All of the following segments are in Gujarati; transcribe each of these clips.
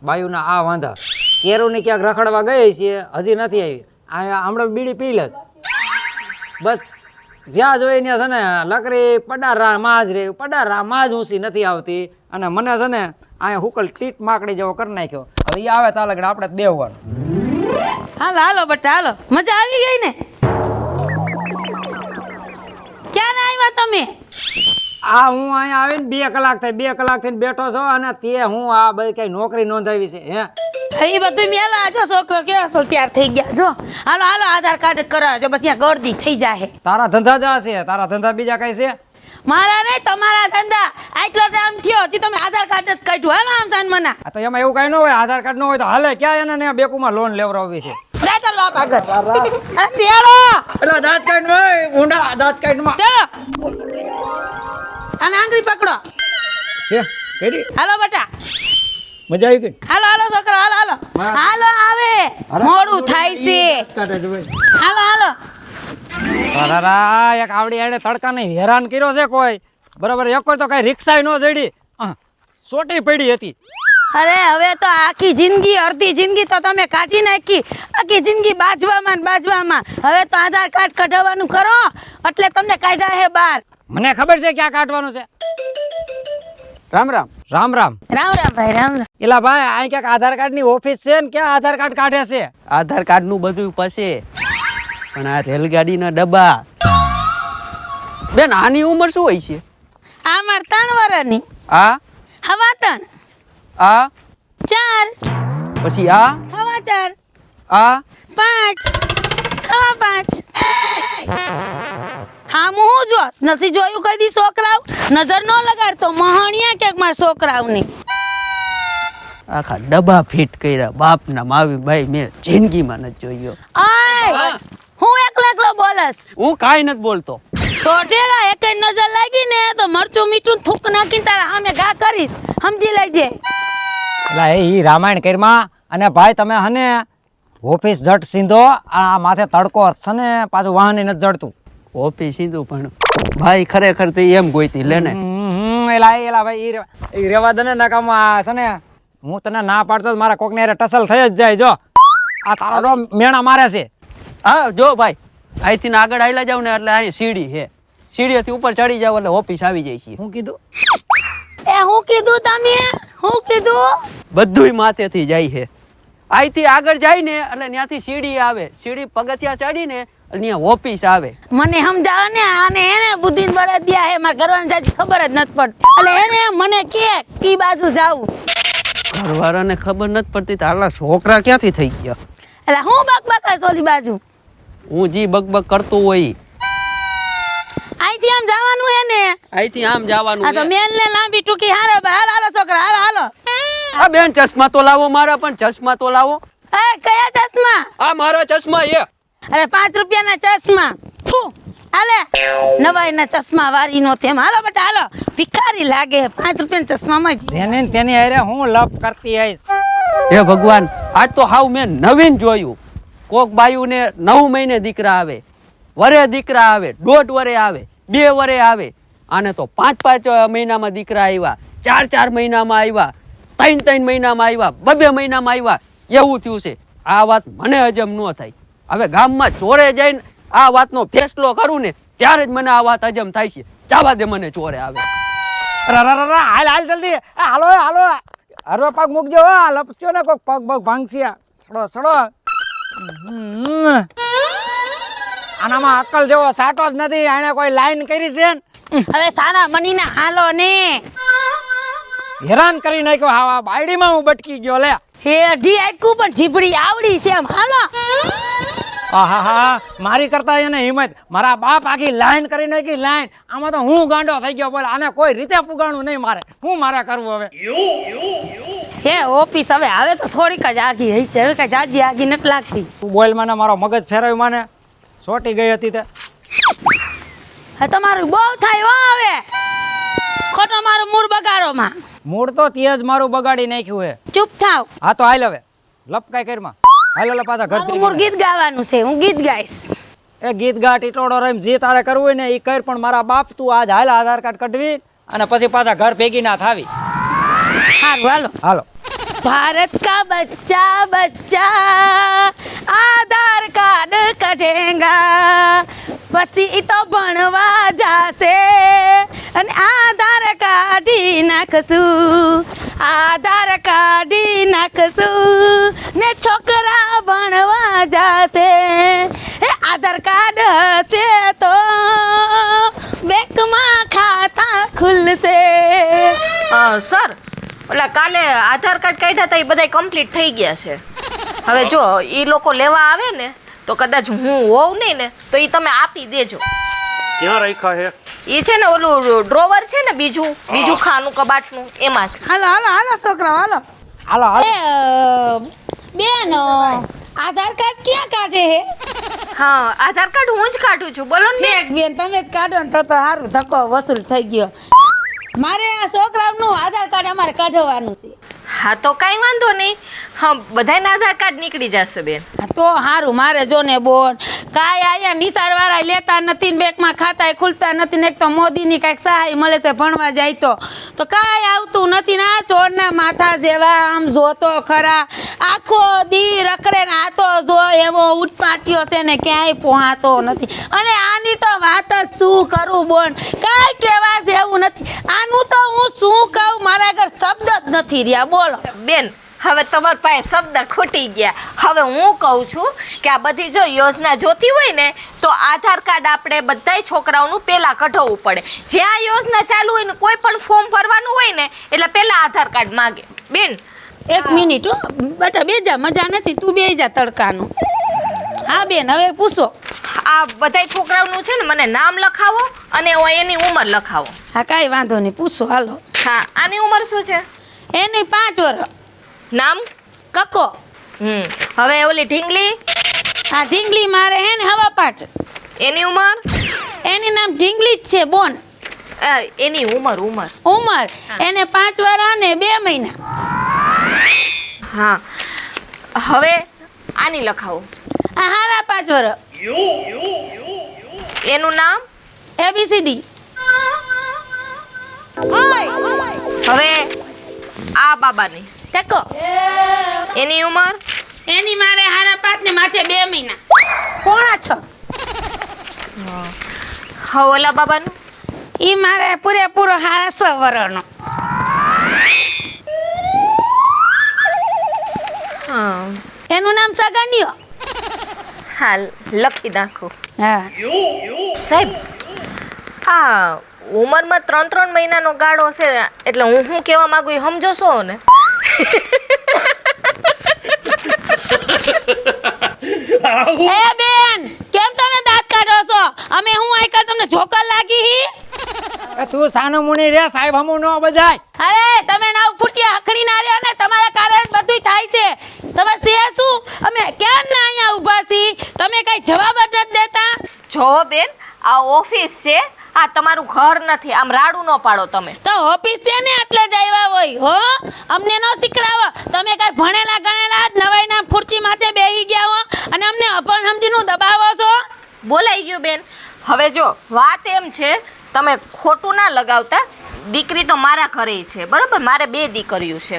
બાયુના આ વાંધા કેરુની ક્યાંક રખડવા ગઈ છે હજી નથી આવી આ હમણાં બીડી પી લે બસ જ્યાં જોઈ ત્યાં છે ને લકડી પડારા માં જ ઊંચી નથી આવતી અને મને છે ને અહીંયા હુકલ ટીટ માકડી જેવો કરી નાખ્યો હવે એ આવે તો લગડ આપણે બેહવાનું હાલો હાલો બટા હાલો મજા આવી ગઈ ને ક્યારે આવ્યા તમે આ હું અહીંયા આવીને 2 કલાક થઈ 2 કલાક થઈને બેઠો છો અને તે હું આ બધી કઈ નોકરી નોંધાવી છે હે એ બધું મેલા જો છોકરો કેવો છો તૈયાર થઈ ગયા જો હાલો હાલો આધાર કાર્ડ જ કરાવજો બસ ત્યાં ગરદી થઈ જાય તારા ધંધા જા છે તારા ધંધા બીજા કઈ છે મારા નહીં તમારા ધંધા આટલો ટાઈમ થયો હજી તમે આધાર કાર્ડ જ કાઢ્યું હાલો આમ સાન મના આ તો એમાં એવું કઈ ન હોય આધાર કાર્ડ ન હોય તો હાલે ક્યાં એને બેકુમાં લોન લેવડાવવી છે ચાલ બાપ આગળ અરે તેડો એટલે દાંત કાઢ માં ઊંડા દાંત કાઢ માં ચાલો અને આંગળી પકડો છે કેડી હાલો બટા મજા આવી ગઈ હાલો હાલો છોકરો હાલો હાલો હાલો આવે મોડું થાય છે હાલો હાલો અરે એક આવડી એને તડકાને હેરાન કર્યો છે કોઈ બરાબર એક તો કઈ રિક્ષા ન ચડી સોટી પડી હતી અરે હવે તો આખી જિંદગી અડધી જિંદગી તો તમે કાઢી નાખી આખી જિંદગી બાજવામાં ને બાજવામાં હવે તો આધાર કાર્ડ કઢાવવાનું કરો એટલે તમને કાઢ્યા હે બહાર મને ખબર છે ક્યાં કાઢવાનું છે રામ રામ રામ રામ રામ રામ ભાઈ રામ રામ એલા ભાઈ અહીં ક્યાંક આધાર કાર્ડ ની ઓફિસ છે ને ક્યાં આધાર કાર્ડ કાઢે છે આધાર કાર્ડ નું બધું પછી પણ આ રેલગાડીના ડબ્બા બેન આની ઉંમર શું હોય છે આ માર 3 વર્ષની આ હવા 3 આ 4 પછી આ હવા 4 આ 5 હવા 5 હા હું જો નથી જોયું કઈ દી છોકરાવ નજર ન લગાડતો મહાણિયા કે માર છોકરાવની આખા ડબ્બા ફિટ કર્યા બાપના માવી ભાઈ મેં જિંદગીમાં નથી જોયો આય હું એકલો બોલસ હું કાંઈ નથી બોલતો તો ટેલા એક નજર લાગી ને તો મરચું મીઠું થૂક નાખીને તારા સામે ઘા કરીશ સમજી લેજે એલા એ રામાયણ કરમાં અને ભાઈ તમે હને ઓફિસ જટ સીધો આ માથે તડકો છે ને પાછું વાહન નથી જડતું ઓફિસ સીધું પણ ભાઈ ખરેખર તો એમ ગોઈતી લેને એલા ભાઈ એ રેવા દે ને નકામાં છે ને હું તને ના પાડતો મારા કોકને હારે ટસલ થઈ જ જાય જો આ તારો મેણા મારે છે હા જો ભાઈ અહીંથી આગળ આયલા જાવ ને એટલે અહીં સીડી છે સીડીથી ઉપર ચડી જાવ એટલે ઓફિસ આવી જાય છે હું કીધું હું કીધું તમે હું કીધું બધુંય માથેથી જાય છે અહીંથી આગળ જાય ને એટલે ત્યાંથી સીડી આવે સીડી પગથિયા ચડીને એટલે ત્યાં ઓફિસ આવે મને સમજાવો ને આને એને બુદ્ધિ બળે દિયા હે મારા ઘરવાળાને જાજી ખબર જ નથી પડતી એટલે એને મને કે કી બાજુ જાવું ઘરવાળાને ખબર નથી પડતી તો આલા છોકરા ક્યાંથી થઈ ગયા એટલે હું બકબકા સોલી બાજુ હું જી બકબક કરતો હોય અહીંથી આમ જવાનું હે ને અહીંથી આમ જવાનું આ તો મેલ ને લાંબી ટૂંકી હારે હાલો હાલો છોકરા હાલો હાલો આ બેન ચશ્મા તો લાવો મારા પણ ચશ્મા તો લાવો એ કયા ચશ્મા આ મારા ચશ્મા એ અરે 5 રૂપિયાના ચશ્મા થુ હાલે નવાઈના ચશ્મા વારી નો તેમ હાલો બેટા હાલો ભિખારી લાગે 5 રૂપિયાના ચશ્મામાં જ જેને ને તેની હારે હું લપ કરતી આવીશ હે ભગવાન આજ તો હાવ મેં નવીન જોયું કોક બાયુને 9 મહિને દીકરા આવે વરે દીકરા આવે 1.5 વરે આવે 2 વરે આવે આને તો 5 મહિનામાં દીકરા આવ્યા 4 મહિનામાં આવ્યા 3 મહિનામાં આવ્યા 2 મહિનામાં આવ્યા એવું થયું છે આ વાત મને હજમ ન થાય હવે ગામમાં ચોરે જઈને આ વાતનો ફેસલો કરું ને ત્યારે જ મને આ વાત હજમ થાય છે જવા દે મને ચોરે આવે હાલ હાલ જલ્દી હાલો હાલો હરવા પગ મૂકજો લપસ્યો ને કોક પગ ભાંગસ્યા સડો સડો આનામાં અક્કલ જેવો સાટો જ નથી આને કોઈ લાઈન કરી છે હવે સાના મનીના હાલો ને હેરાન કરી નાખ્યો હાવા બાયડીમાં હું બટકી ગયો લે હે અઢી આટકું પણ જીભડી આવડી છે એમ હાલો આહા મારી કરતા એને હિંમત મારા બાપ આખી લાઈન કરી નાખી લાઈન આમાં તો હું ગાંડો થઈ ગયો બોલ આને કોઈ રીતે પુગાણું નહીં મારે હું મારે કરવું હવે હે ઓફિસ હવે આવે તો થોડીક જ આગી હશે હવે કઈ જાજી આગી નથી લાગતી તું બોલ મને મારો મગજ ફેરવ્યો મને સોટી ગઈ હતી તે હા તમારું બહુ થાય હો હવે ખોટો મારો મૂળ બગાડોમાં મૂળ તો તે જ મારું બગાડી નાખ્યું હે ચૂપ થાવ હા તો હાલ હવે લપકાઈ કરમાં હાલ પાછા ઘર મારું મૂળ ગીત ગાવાનું છે હું ગીત ગાઈશ એ ગીત ગાટ ઈટોડો રહીમ જે તારે કરવું હોય ને એ કર પણ મારા બાપ તું આજ હાલ આધાર કાર્ડ કઢવી અને પછી પાછા ઘર ભેગી ના થાવી હારું હાલો હાલો भारत का बच्चा बच्चा आधार कार्ड कटेगा પછી તો ભણવા જાશે અને આધાર કાઢી નાખશું આધાર કાઢી નાખશું ને છોકરા ભણવા જાશે એ આધાર કાર્ડ હશે તો બેંકમાં ખાતા ખુલશે. સર ઓલા કાલે આધાર કાર્ડ કાઢ્યા હતા એ બધા કમ્પ્લીટ થઈ ગયા છે. હવે જો એ લોકો લેવા આવે ને તો કદાચ હું હોઉં નહીં ને તો એ તમે આપી દેજો. ક્યાં રાખ્યા હે? એ છે ને ઓલું ડ્રોવર છે ને બીજું ખાનું કબાટનું એમાં છે. હાલો હાલો હાલો છોકરાઓ હાલો. હાલો હાલો. બેન આધાર કાર્ડ ક્યાં કાઢે હે? હા આધાર કાર્ડ હું જ કાઢું છું. બોલો ને. એક બેન તમે જ કાઢો ને તો સારું ધક્કો વસૂલ થઈ ગયો. મારે આ છોકરાનું આધાર કાર્ડ અમારે કાઢવાનું છે. હા તો કાંઈ વાંધો નહીં. હા બધાના આધાર કાર્ડ નીકળી જશે બેન. હા, તો સારું મારે જો ને બોન કાંઈ અહીંયા નિસારવાળા લેતા નથી ને બેંકમાં ખાતાય ખુલતા નથી ને એક તો મોદીની કાંઈક સહાય મળે છે ભણવા જાય તો કાંઈ આવતું નથી ને આ ચોરના માથા જેવા આમ જોતો ખરા આખો દી રખડે ને આ તો જો એવો ઉટપાટ્યો છે ને ક્યાંય પહોંચાતો નથી. અને આની તો વાત જ શું કરું બોન કાંઈ કહેવા જેવું નથી. આનું તો હું શું કહું મારા આગળ શબ્દ જ નથી રહ્યા. બોલો બેન હવે તમારી પાસે શબ્દ ખૂટી ગયા. હવે હું કહું છું કે આ બધી જો યોજના જોતી હોય ને તો આધાર કાર્ડ આપણે બધાય છોકરાઓનું પહેલાં કઢાવવું પડે. જ્યાં યોજના ચાલુ હોય ને કોઈ પણ ફોર્મ ભરવાનું હોય ને એટલે પહેલાં આધાર કાર્ડ માગે. બેન એક મિનિટ હો બેટા બેજા મજા નથી તું બે જા તડકાનું. હા બેન હવે પૂછો. આ બધાય છોકરાઓનું છે ને મને નામ લખાવો અને એની ઉંમર લખાવો. હા કાંઈ વાંધો નહીં પૂછો હાલો. હા આની ઉંમર શું છે? એની 5 વર્ષ. નામ? કકો. હવે ઓલી ઢીંગલી? હા ઢીંગલી મારે હે ને હવા 5. એની ઉંમર? એની નામ ઢીંગલી જ છે બોન. એની ઉંમર ઉંમર એને 5 વર્ષ ને 2 મહિના. હા હવે આની લખાવો. આ હારા 5 વર્ષ. એનું નામ? ABCD. હવે આ બાબાની ટકો. એની ઉંમર? એની મારે હારા 5 ને માથે 2 મહિના. પોણા 6. હવે ઓલા બાબાનું? ઈ મારે પૂરેપૂરો હારા 6 વર્ષનો. હા એનું નામ સગનિયો. હાલ લખી નાખો. હા સાહેબ આ ઉંમરમાં 3 મહિનાનો ગાળો છે એટલે હું શું કહેવા માંગુ એ સમજો છો ને? એ બેન કેમ તમે દાંત કાઢો છો? અમે હું આઈકા તમને જોકર લાગી હી? તું સાનું મુની રે સાહેબ હમું ન બજાય. અરે તમે નાવ ફૂટ્યા હખડી ના રહ્યો ને તમારા કારણે બધુંય થાય છે. તમારે છે શું? અમે ક્યાં ના અહીંયા ઊભા છી તમે કઈ જવાબ જ નથી દેતા. જો બેન આ ઓફિસ છે આ તમારું ઘર નથી. આમ રાડું ન પાડો તમે. તો ઓફિસ છે ને એટલે જ આવ્યા હોય હો. અમને નો શીખડાવો. તમે કઈ ભણેલા ગણેલા જ નવાઈના ખુરચી માથે બેહી ગયા હો અને અમને અભણ સમજીનું દબાવો છો. બોલાઈ ગયું બેન. હવે જો વાત એમ છે તમે ખોટું ના લગાવતા. દીકરી તો મારા ઘરે છે બરાબર. મારે 2 દીકરીઓ છે.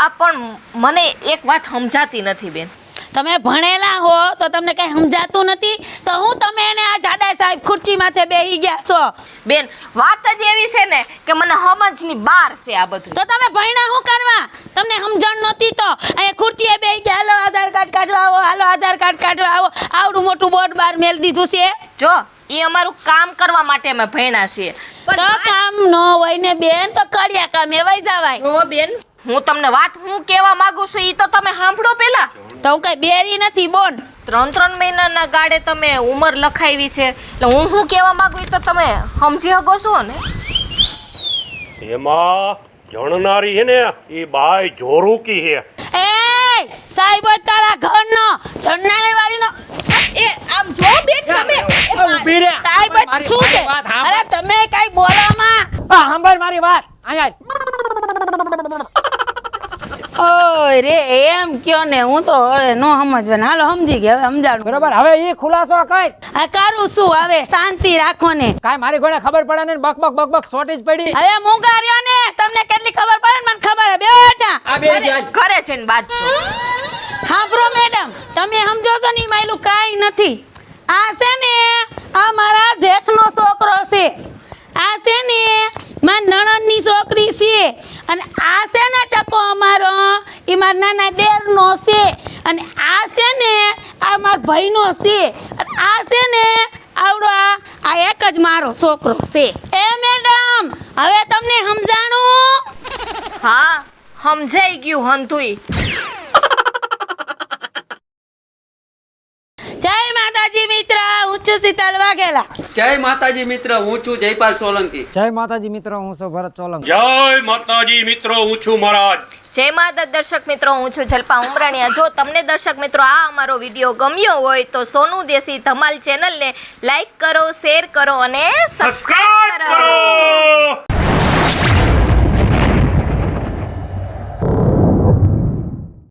આ પણ મને એક વાત સમજાતી નથી બેન. તમે ભણેલા હો તો તમને કઈ સમજાતું નથી તો હું તમે એને આ જાડા સાહેબ ખુરચી માથે બેહી ગયા છો. બેન વાત જ એવી છે ને કે મને સમજની બહાર છે આ બધું. તો તમે ભણ્યા શું કરવા? તમને સમજણ નહોતી તો અહીંયા ખુરચીએ બેહી ગયા હાલો આધાર કાર્ડ કાઢવા આવો હાલો આધાર કાર્ડ કાઢવા આવો. આવડું મોટું બોર્ડ બહાર મેલ દીધું છે. જો એ અમારું કામ કરવા માટે અમે ભણ્યા છીએ. તો કામ ન હોય ને બેન તો કડિયા કામે વઈ જવાય. જો બેન હું તમને વાત હું કહેવા માંગુ છું એ તો તમે સાંભળો પહેલા. તો હું કઈ બેરી નથી બોન. 3 મહિનાના ગાળે તમે ઉંમર લખાવી છે એટલે હું શું કહેવા માંગુ એ તો તમે સમજી શકો છો ને? એમાં જણનારી હે ને એ બાય જોરુકી હે. એ સાહેબ તારા ઘરનો જન્નારી વાળીનો એ આમ જો બેન તમે ઊભી રે. સાહેબ મારી શું છે? વાત સાંભળ. અરે તમે કઈ બોલામાં સાંભળ મારી વાત. અહીંયા ઓય રે એમ કયો ને હું તો હવે નો સમજવાના. હાલો સમજી ગયા હવે સમજાણું બરોબર. હવે ઈ ખુલાસો કઈ આ કરું શું હવે શાંતિ રાખો ને. કાંઈ મારી ઘોડે ખબર પડે ને buck buck buck buck shortage પડી. હવે મૂંગા રહ્યો ને તો તમને કેટલી ખબર પડે ને મને ખબર હે બેટા આ બે જાય. ઘરે છે ને બાજુ હાંભળો મેડમ તમે સમજો છો ને માયલું કાંઈ નથી આ છે ને આ મારા જેઠનો છોકરો છે આ છે ને મારી નણંદની છોકરી છે અને આ છે ને ચકો અમારો એ મારા નાના દેરનો છે અને આ છે ને આ મારા ભાઈનો છે અને આ છે ને આવડો આ એક જ મારો છોકરો છે એ મેડમ હવે તમને સમજાણું હા સમજાઈ ગયું હંતુઈ જય માતાજી મિત્ર ઉચ્ચ શીતલ વાઘેલા જય માતાજી મિત્ર, હું છું જયપાલ સોલંકી. જય માતાજી મિત્રો, હું છું ભરત સોલંકી. જય માતાજી મિત્રો, હું છું મહારાજ. જય માતા દર્શક મિત્રો, હું છું જલ્પા ઉમરાણીયા. જો તમને દર્શક મિત્રો આ અમારો વિડીયો ગમ્યો હોય તો સોનુ દેશી ધમાલ ચેનલને લાઈક કરો, શેર કરો અને સબસ્ક્રાઇબ કરો.